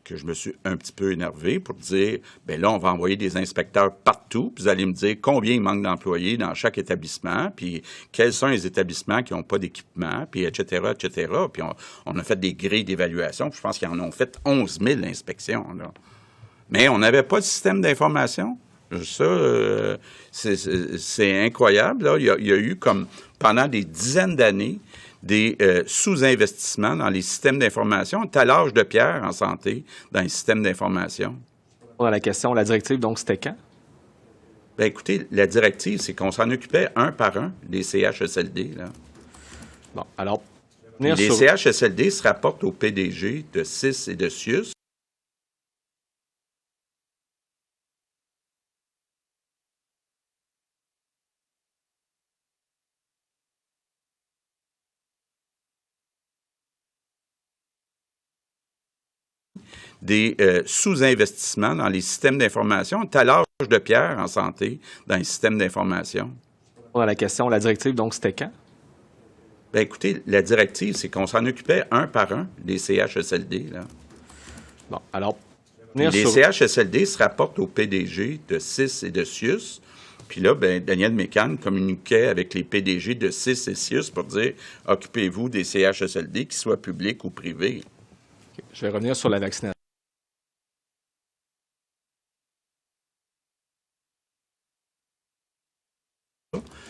que je me suis un petit peu énervé pour dire, bien là, on va envoyer des inspecteurs partout, puis vous allez me dire combien il manque d'employés dans chaque établissement, puis quels sont les établissements qui n'ont pas d'équipement, puis etc., etc. Puis on a fait des grilles d'évaluation, puis je pense qu'ils en ont fait 11 000 inspections, là. Mais on n'avait pas de système d'information. Ça, c'est incroyable, là. Il y a eu, comme pendant des dizaines d'années, des sous-investissements dans les systèmes d'information. On est à l'âge de pierre en santé dans les systèmes d'information. Dans la question, la directive, donc, c'était quand? Bien, écoutez, la directive, c'est qu'on s'en occupait un par un, les CHSLD, là. Bon, alors... Les CHSLD se rapportent au PDG de CIS et de CIUS. Des sous-investissements dans les systèmes d'information. On est à l'âge de pierre en santé dans les systèmes d'information. Dans la question, la directive, donc, c'était quand? Bien, écoutez, la directive, c'est qu'on s'en occupait un par un, les CHSLD, là. Bon, alors... Les CHSLD se rapportent au PDG de CIS et de CIUS. Puis là, bien, Daniel Mécan communiquait avec les PDG de CIS et CIUS pour dire « Occupez-vous des CHSLD, qu'ils soient publics ou privés. » Je vais revenir sur la vaccination.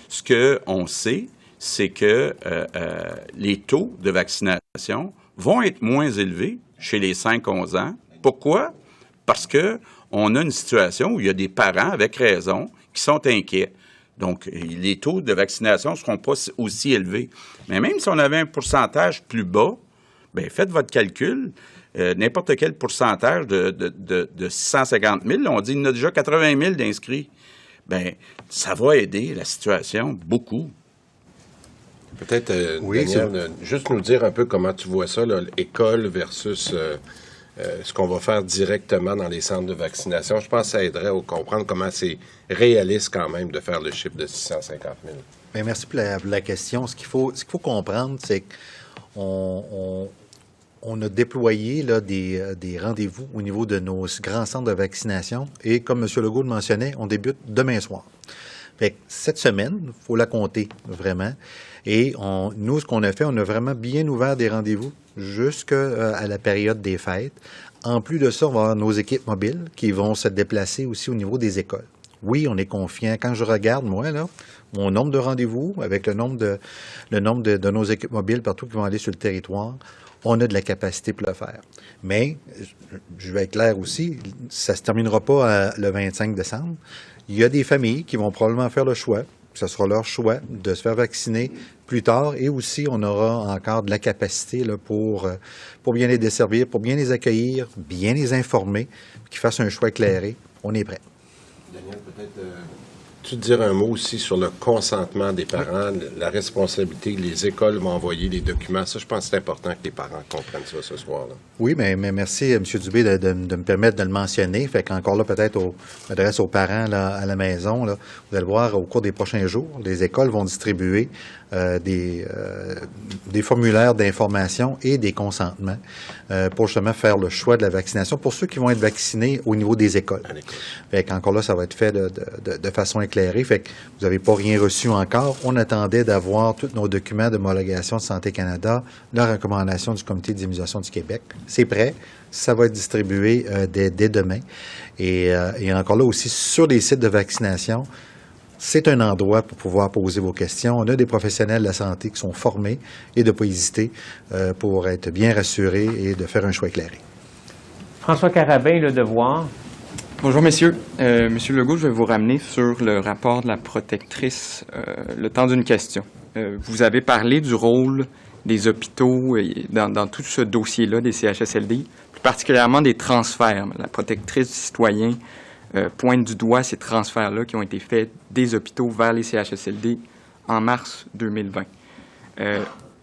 Ce qu'on sait, c'est que les taux de vaccination vont être moins élevés chez les 5-11 ans. Pourquoi? Parce qu'on a une situation où il y a des parents, avec raison, qui sont inquiets. Donc, les taux de vaccination ne seront pas aussi élevés. Mais même si on avait un pourcentage plus bas, bien, faites votre calcul. N'importe quel pourcentage de 650 000, on dit qu'il y en a déjà 80 000 d'inscrits. Bien, ça va aider la situation beaucoup. Peut-être, Daniel, juste nous dire un peu comment tu vois ça, là, l'école versus ce qu'on va faire directement dans les centres de vaccination. Je pense que ça aiderait à comprendre comment c'est réaliste quand même de faire le chiffre de 650 000. Bien, merci pour la question. Ce qu'il faut comprendre, c'est qu'on a déployé là, des rendez-vous au niveau de nos grands centres de vaccination et, comme M. Legault le mentionnait, on débute demain soir. Fait que cette semaine, il faut la compter vraiment. Et nous, ce qu'on a fait, on a vraiment bien ouvert des rendez-vous jusqu'à la période des fêtes. En plus de ça, on va avoir nos équipes mobiles qui vont se déplacer aussi au niveau des écoles. oui, on est confiant. Quand je regarde, moi, là, mon nombre de rendez-vous avec le nombre de nos équipes mobiles partout qui vont aller sur le territoire, on a de la capacité pour le faire. Mais, je vais être clair aussi, ça ne se terminera pas le 25 décembre. Il y a des familles qui vont probablement faire le choix, ce sera leur choix, de se faire vacciner plus tard. Et aussi, on aura encore de la capacité là, pour bien les desservir, pour bien les accueillir, bien les informer, qu'ils fassent un choix éclairé. On est prêt. Daniel, peut-être tu dire un mot aussi sur le consentement des parents, la responsabilité que les écoles vont envoyer les documents. Ça, je pense que c'est important que les parents comprennent ça ce soir-là. Oui, mais merci, M. Dubé, de me permettre de le mentionner. Fait qu'encore là, peut-être, je m'adresse aux parents là, à la maison. Là, vous allez voir, au cours des prochains jours, les écoles vont distribuer des formulaires d'information et des consentements pour justement faire le choix de la vaccination pour ceux qui vont être vaccinés au niveau des écoles. Fait qu'encore là, ça va être fait de façon éclairée. Fait que vous n'avez pas rien reçu encore. On attendait d'avoir tous nos documents d'homologation de Santé Canada, la recommandation du Comité d'immunisation du Québec. C'est prêt. Ça va être distribué dès demain. Et encore là aussi, sur les sites de vaccination, c'est un endroit pour pouvoir poser vos questions. On a des professionnels de la santé qui sont formés et de ne pas hésiter pour être bien rassurés et de faire un choix éclairé. François Carabin, Le Devoir. Bonjour, messieurs. Monsieur Legault, je vais vous ramener sur le rapport de la protectrice le temps d'une question. Vous avez parlé du rôle des hôpitaux dans tout ce dossier-là des CHSLD, plus particulièrement des transferts. La protectrice du citoyen pointe du doigt ces transferts-là qui ont été faits des hôpitaux vers les CHSLD en mars 2020.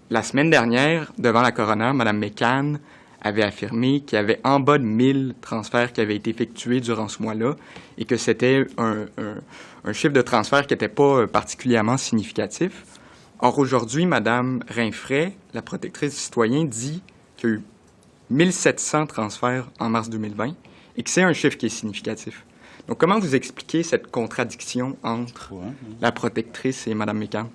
La semaine dernière, devant la coroner, Mme McCann avait affirmé qu'il y avait en bas de 1000 transferts qui avaient été effectués durant ce mois-là et que c'était un chiffre de transfert qui n'était pas particulièrement significatif. Or, aujourd'hui, Mme Rinfret, la protectrice du citoyen, dit qu'il y a eu 1700 transferts en mars 2020 et que c'est un chiffre qui est significatif. Donc, comment vous expliquez cette contradiction entre la protectrice et Mme McCann?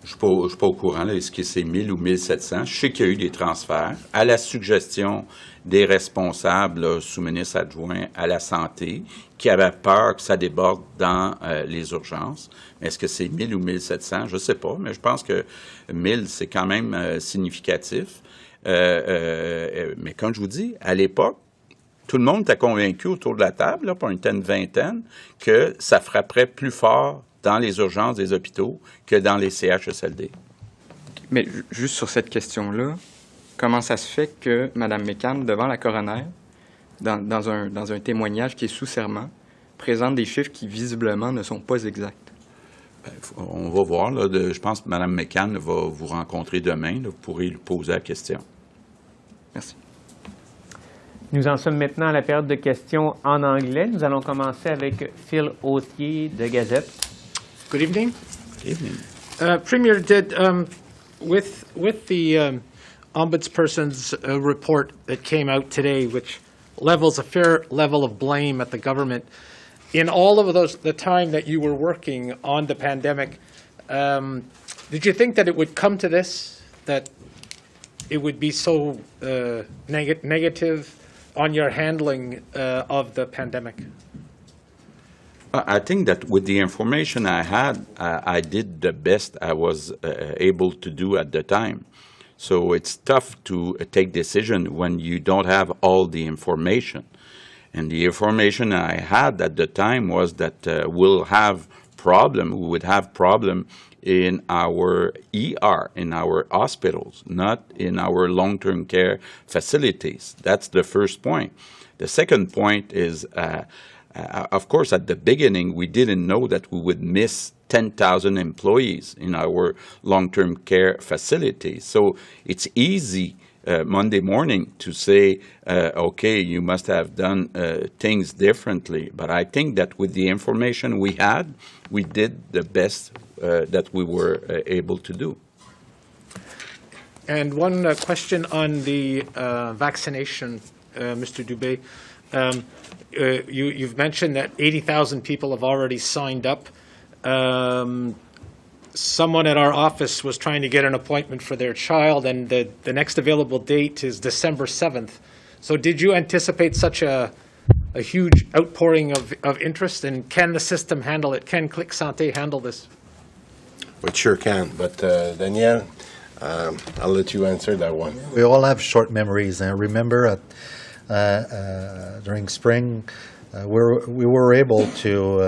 Je ne suis pas au courant, là, est-ce que c'est 1000 ou 1700? Je sais qu'il y a eu des transferts à la suggestion des responsables, là, sous-ministres adjoints à la santé, qui avaient peur que ça déborde dans les urgences. Est-ce que c'est 1000 ou 1700? Je ne sais pas, mais je pense que 1000, c'est quand même significatif. Mais comme je vous dis, à l'époque, tout le monde était convaincu autour de la table, là, pour une vingtaine, que ça frapperait plus fort dans les urgences des hôpitaux que dans les CHSLD. Mais juste sur cette question-là, comment ça se fait que Mme McCann, devant la coroner, dans un témoignage qui est sous serment, présente des chiffres qui, visiblement, ne sont pas exacts? On va voir. Là, je pense que Mme McCann va vous rencontrer demain. Là, vous pourrez lui poser la question. Merci. Nous en sommes maintenant à la période de questions en anglais. Nous allons commencer avec Phil Authier de Gazette. Good evening. Good evening. Premier, with the ombudsperson's report that came out today, which levels a fair level of blame at the government, in all of the time that you were working on the pandemic, did you think that it would come to this, that it would be so negative on your handling of the pandemic? I think that with the information I had, I did the best I was able to do at the time. So it's tough to take decision when you don't have all the information. And the information I had at the time was that we would have problem in our ER, in our hospitals, not in our long-term care facilities. That's the first point. The second point is, of course, at the beginning, we didn't know that we would miss 10,000 employees in our long-term care facilities. So it's easy Monday morning to say, okay, you must have done things differently. But I think that with the information we had, we did the best that we were able to do. And one question on the vaccination, Mr. Dubé. You've mentioned that 80,000 people have already signed up. Someone at our office was trying to get an appointment for their child, and the next available date is December 7th. So did you anticipate such a a huge outpouring of interest, and can the system handle it? Can Click Santé handle this? It sure can, but Danielle, I'll let you answer that one. We all have short memories. I remember during spring, we were able to,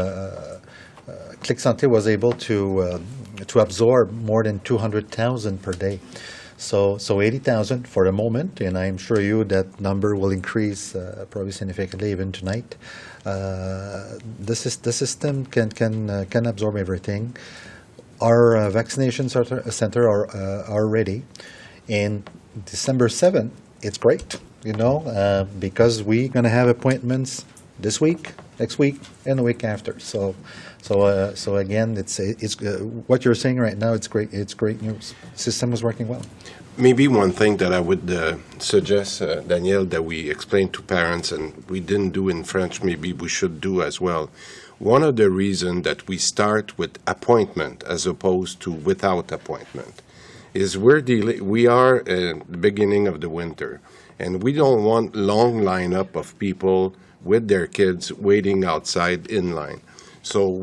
Click Santé was able to absorb more than 200,000 per day. So 80,000 for the moment, and I'm sure that number will increase probably significantly even tonight. The system can absorb everything. Our vaccination center are ready, and December 7th, it's great, because we're going to have appointments this week, next week, and the week after. So again, it's what you're saying right now. It's great. It's great news. The system is working well. Maybe one thing that I would suggest, Danielle, that we explain to parents, and we didn't do in French, maybe we should do as well. One of the reasons that we start with appointment as opposed to without appointment is we are at the beginning of the winter, and we don't want long lineup of people with their kids waiting outside in line. So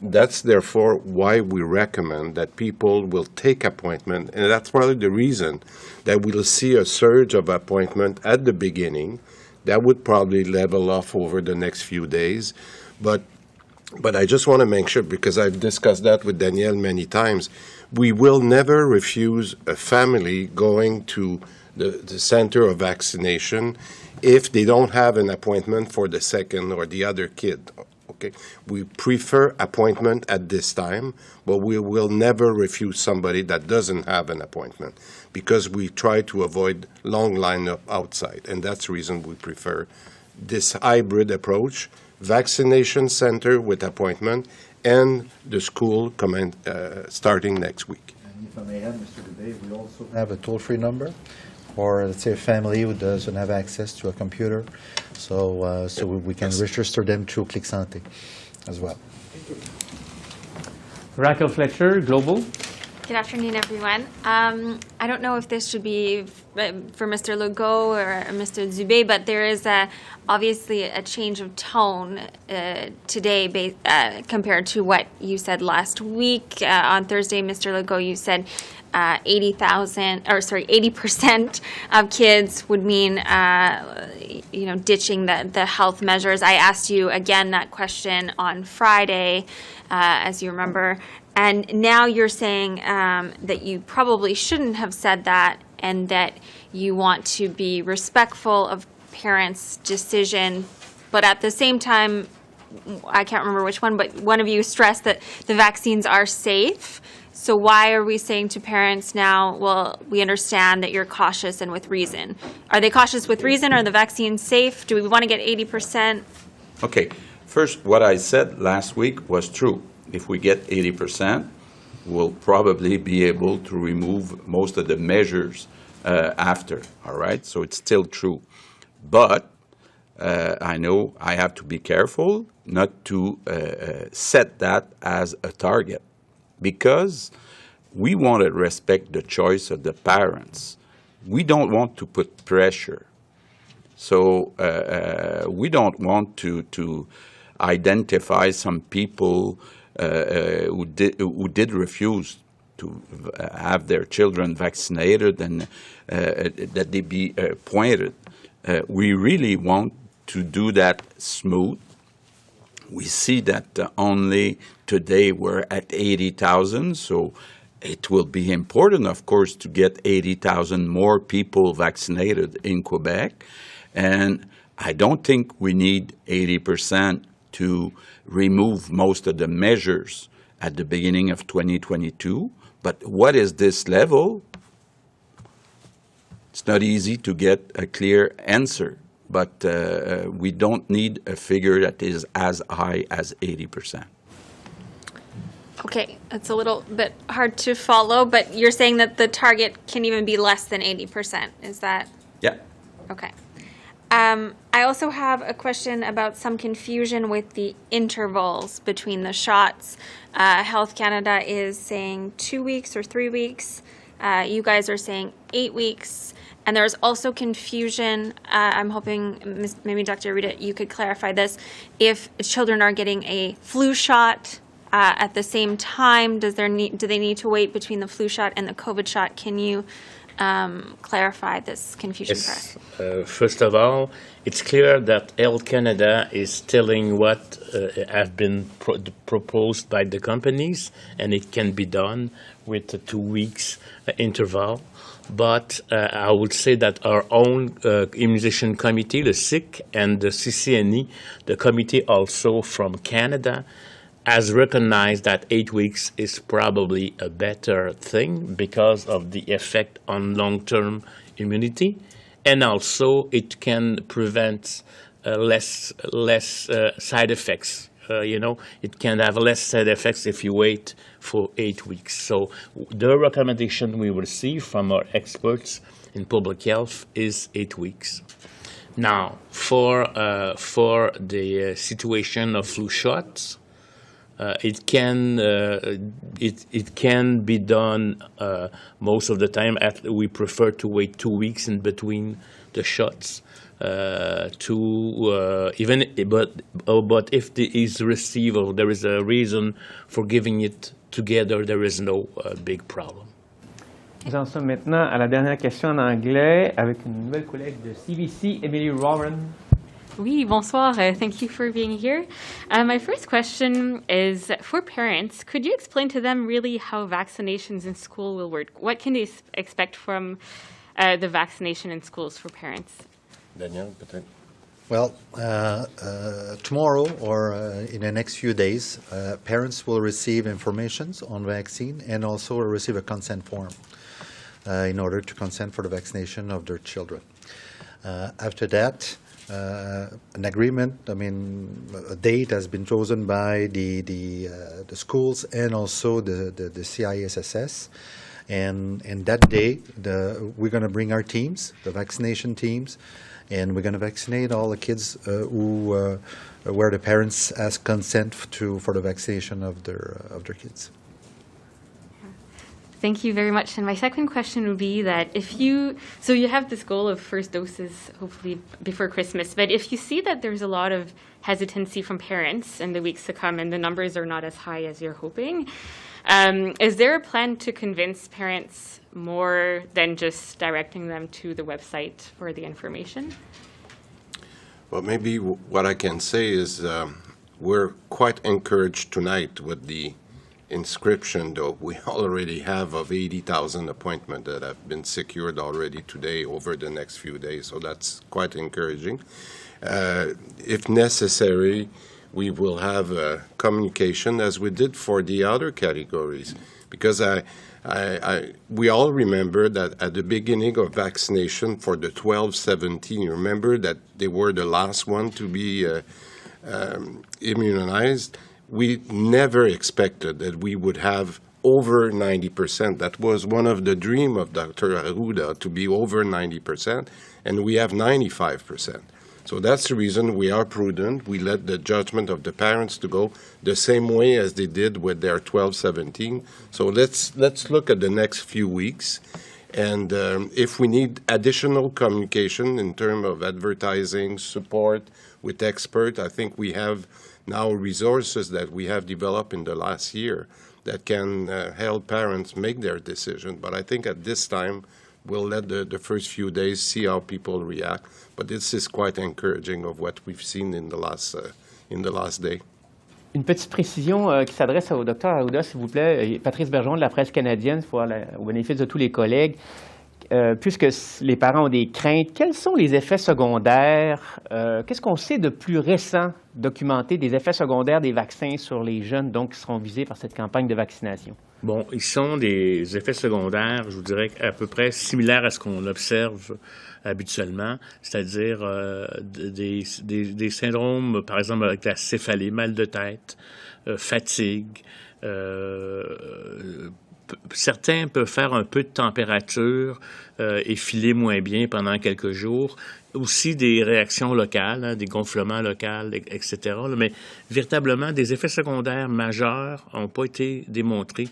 that's therefore why we recommend that people will take appointment, and that's probably the reason that we'll see a surge of appointment at the beginning. That would probably level off over the next few days. But I just want to make sure, because I've discussed that with Danielle many times, we will never refuse a family going to the center of vaccination if they don't have an appointment for the second or the other kid. Okay, we prefer appointment at this time, but we will never refuse somebody that doesn't have an appointment, because we try to avoid long lineup outside, and that's the reason we prefer this hybrid approach. Vaccination center with appointment, and the school starting next week. And if I may add, Mr. Dubé, we also have a toll-free number for, let's say, a family who doesn't have access to a computer, so we can register them through Click Santé as well. Raquel Fletcher, Global. Good afternoon, everyone. I don't know if this should be for Mr. Legault or Mr. Dubé, but there is obviously a change of tone today compared to what you said last week. On Thursday, Mr. Legault, you said 80% of kids would mean, ditching the health measures. I asked you again that question on Friday, as you remember. And now you're saying that you probably shouldn't have said that, and that you want to be respectful of parents' decision. But at the same time, I can't remember which one, but one of you stressed that the vaccines are safe. So why are we saying to parents now, well, we understand that you're cautious and with reason? Are they cautious with reason? Are the vaccines safe? Do we want to get 80%? Okay. First, what I said last week was true. If we get 80%, we'll probably be able to remove most of the measures after, all right? So it's still true. But I know I have to be careful not to set that as a target, because we want to respect the choice of the parents. We don't want to put pressure. So we don't want to identify some people who did refuse to have their children vaccinated and that they be pointed. We really want to do that smooth. We see that only today we're at 80,000, so it will be important, of course, to get 80,000 more people vaccinated in Quebec. And I don't think we need 80% to remove most of the measures at the beginning of 2022. But what is this level? It's not easy to get a clear answer, but we don't need a figure that is as high as 80%. Okay, it's a little bit hard to follow, but you're saying that the target can even be less than 80%. Is that? Yeah. Okay. I also have a question about some confusion with the intervals between the shots. Health Canada is saying 2 weeks or 3 weeks. You guys are saying 8 weeks. And there's also confusion. I'm hoping maybe Dr. Arruda, you could clarify this. If children are getting a flu shot at the same time, do they need to wait between the flu shot and the COVID shot? Can you clarify this confusion for us? First of all, it's clear that Health Canada is telling what has been proposed by the companies, and it can be done with a 2 weeks interval. But I would say that our own immunization committee, the SIC, and the CCNE, the committee also from Canada, has recognized that 8 weeks is probably a better thing because of the effect on long-term immunity, and also it can prevent less side effects. It can have less side effects if you wait for 8 weeks. So the recommendation we receive from our experts in public health is 8 weeks. Now, for the situation of flu shots, it can be done most of the time. We prefer to wait 2 weeks in between the shots. But if it is received or there is a reason for giving it together, there is no big problem. Nous en sommes maintenant à la dernière question en anglais avec une nouvelle collègue de CBC, Emily Warren. Oui, bonsoir. Thank you for being here. My first question is for parents. Could you explain to them really how vaccinations in school will work? What can they expect from the vaccination in schools for parents? Daniel, peut-être. Well, tomorrow or in the next few days, parents will receive information on vaccine and also receive a consent form in order to consent for the vaccination of their children. After that, an agreement, a date has been chosen by the schools and also the CISSS. And that day, we're going to bring our teams, the vaccination teams, and we're going to vaccinate all the kids where the parents ask consent for the vaccination of their kids. Thank you very much. And my second question would be that you have this goal of first doses hopefully before Christmas, but if you see that there's a lot of hesitancy from parents in the weeks to come and the numbers are not as high as you're hoping, is there a plan to convince parents more than just directing them to the website for the information? Well, maybe what I can say is we're quite encouraged tonight with the inscription, though we already have of 80,000 appointments that have been secured already today over the next few days, so that's quite encouraging. If necessary, we will have communication as we did for the other categories, because we all remember that at the beginning of vaccination for the 12-17, you remember that they were the last one to be immunized. We never expected that we would have over 90%. That was one of the dreams of Dr. Arruda, to be over 90%, and we have 95%. So that's the reason we are prudent. We let the judgment of the parents to go the same way as they did with their 12-17. So let's look at the next few weeks. And if we need additional communication in terms of advertising, support with experts, I think we have now resources that we have developed in the last year that can help parents make their decision. But I think at this time, we'll let the first few days see how people react. But this is quite encouraging of what we've seen in the last day. Une petite précision qui s'adresse au Dr. Arruda, s'il vous plaît. Patrice Bergeron de la presse canadienne, au bénéfice de tous les collègues. Puisque les parents ont des craintes, quels sont les effets secondaires? Qu'est-ce qu'on sait de plus récent documenté des effets secondaires des vaccins sur les jeunes qui seront visés par cette campagne de vaccination? Bon, ils sont des effets secondaires, je vous dirais, à peu près similaires à ce qu'on observe habituellement, c'est-à-dire des syndromes, par exemple avec la céphalée, mal de tête, fatigue. Certains peuvent faire un peu de température et filer moins bien pendant quelques jours. aussi des réactions locales, hein, des gonflements locaux, etc. là, mais véritablement, des effets secondaires majeurs n'ont pas été démontrés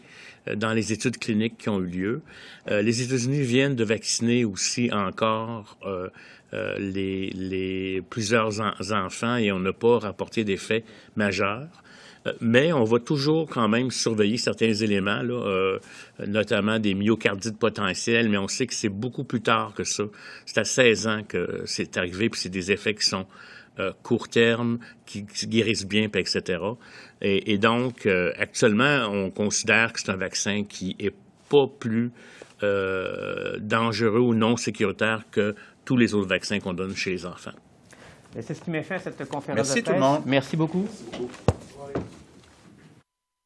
dans les études cliniques qui ont eu lieu. Les États-Unis viennent de vacciner aussi encore plusieurs enfants et on n'a pas rapporté d'effets majeurs. Mais on va toujours quand même surveiller certains éléments, là, notamment des myocardites potentiels, mais on sait que c'est beaucoup plus tard que ça. C'est à 16 ans que c'est arrivé, puis c'est des effets qui sont court terme, qui guérissent bien, puis etc. Et donc, actuellement, on considère que c'est un vaccin qui est pas plus dangereux ou non sécuritaire que tous les autres vaccins qu'on donne chez les enfants. C'est ce qui met fin à cette conférence Merci de presse. tout le monde. Merci beaucoup. Merci beaucoup.